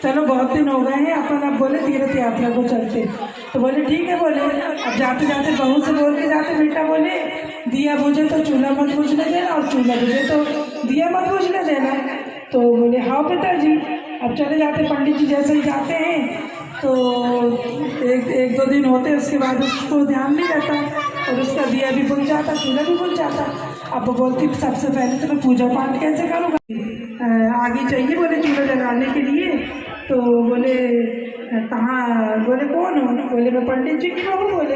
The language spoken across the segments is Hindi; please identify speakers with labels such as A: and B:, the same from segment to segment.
A: चलो बहुत दिन हो गए हैं अपन, अब बोले तीर्थ यात्रा को चलते। तो बोले ठीक है। बोले अब जाते जाते बहू से बोल के जाते, बेटा बोले दिया बुझे तो चूल्हा मत बुझने देना, और चूल्हा बुझे तो दिया मत बुझने देना। तो बोले हाँ पिताजी। अब चले जाते, पंडित जी जैसे ही जाते हैं तो एक दो दिन होते, उसके बाद उसको ध्यान नहीं रहता और उसका दिया भी बुझ जाता, चूल्हा भी बुझ जाता। अब वो बोलती सबसे पहले तो मैं पूजा पाठ कैसे करूँगा, आगे चाहिए बोले चूल्हा जलाने के लिए। तो बोले कहाँ, बोले कौन हो? बोले मैं पंडित जी की बहू। बोले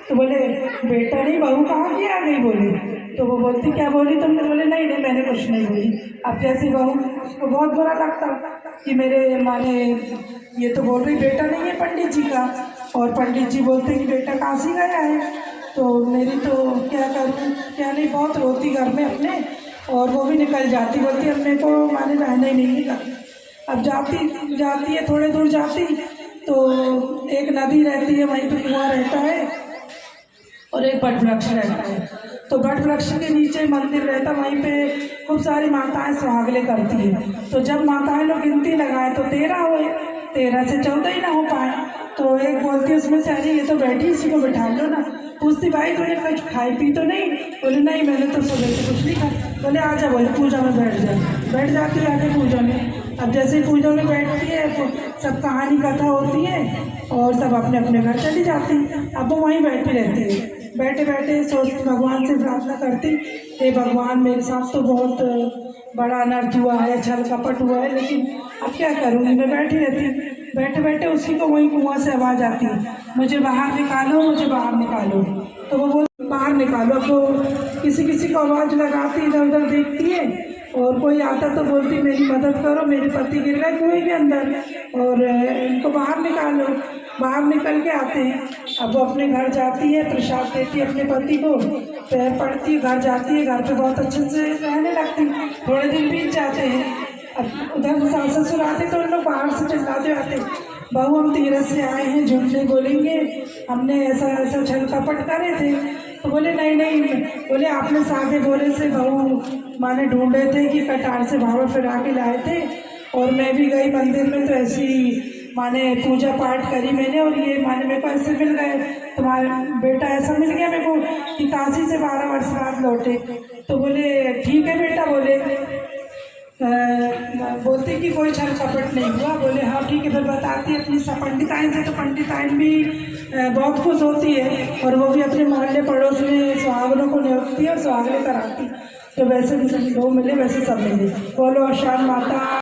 A: तो बोले बेटा नहीं बहू कहाँ की आ गई? बोले तो वो बोलती क्या बोली तुमने? बोले नहीं नहीं मैंने कुछ नहीं बोली। अब जैसी बहू, उसको बहुत बुरा लगता कि मेरे माने ये तो बोल रही बेटा नहीं है पंडित जी का, और पंडित जी बोलते कि बेटा काशी गया है। तो मेरी तो क्या करूँ क्या नहीं, बहुत रोती घर में अपने, और वो भी निकल जाती, बोलती अब मेरे को माने रहना ही नहीं है। अब जाती है, थोड़े दूर जाती तो एक नदी रहती है, वहीं पे कुआं रहता है और एक बट वृक्ष रहता है। तो बट वृक्ष के नीचे मंदिर रहता, वहीं पे खूब सारी माताएं सुहागले करती है। तो जब माताएं लोग गिनती लगाए तो 13 हुए, 13 से 14 ही ना हो पाए। तो एक बोलती है उसमें से, अरे ये तो बैठी, इसी को बिठा लो ना। पूछती भाई तो ये कुछ खाई पी तो नहीं? बोले नहीं मैंने तो सुबह से कुछ नहीं खाया। बोले आजा, बोले पूजा में बैठ जाए। बैठ जाती है आगे पूजा में। अब जैसे ही पूजा में बैठती है तो सब कहानी कथा होती है और सब अपने अपने घर चली जाती। अब वो वहीं बैठी रहती है, बैठे बैठे सोचती, भगवान से प्रार्थना करती, हे भगवान मेरे साथ तो बहुत बड़ा अनर्थ हुआ है, छल कपट हुआ है, लेकिन अब क्या करूँगी। मैं बैठी रहती, बैठे बैठे उसी को वहीं कुआं से आवाज़ आती है, मुझे बाहर निकालो, मुझे बाहर निकालो। तो वो बोल बाहर निकालो। अब वो किसी किसी को आवाज़ लगाती, इधर उधर देखती है, और कोई आता तो बोलती मेरी मदद करो, मेरे पति गिर गए कुएं के अंदर और इनको बाहर निकालो। बाहर निकल के आते हैं। अब वो अपने घर जाती है, प्रसाद देती है अपने पति को, पैर पड़ती है, घर जाती है, घर पे बहुत अच्छे से रहने लगती। थोड़े दिन बीत जाते हैं। अब उधर सास ससुर आते तो उन लोग बाहर से चिल्लाते आते, बहू हम तीरथ से आए हैं, झूठ नहीं बोलेंगे, हमने ऐसा ऐसा छल कपट करे थे। तो बोले नहीं नहीं, बोले आपने सादे बोले से बहू माने ढूंढे थे कि कटार से भावर फिरा के लाए थे, और मैं भी गई मंदिर में तो ऐसी माने पूजा पाठ करी मैंने, और ये माने मेरे को ऐसे मिल गए, तुम्हारा बेटा ऐसा मिल गया मेरे को कि काशी से 12 वर्ष बाद लौटे। तो बोले ठीक है बेटा। बोले बोलते कि कोई छल कपट नहीं हुआ। बोले हाँ ठीक है। फिर बताती अपनी पंडिताइन से, तो पंडिताइन भी बहुत खुश होती है, और वो भी अपने मोहल्ले पड़ोस में सुहागनों को नियुक्ति है और सुहागने कराती। तो वैसे भी सभी लोग मिले, वैसे सब मिले। बोलो आषाढ़ माता।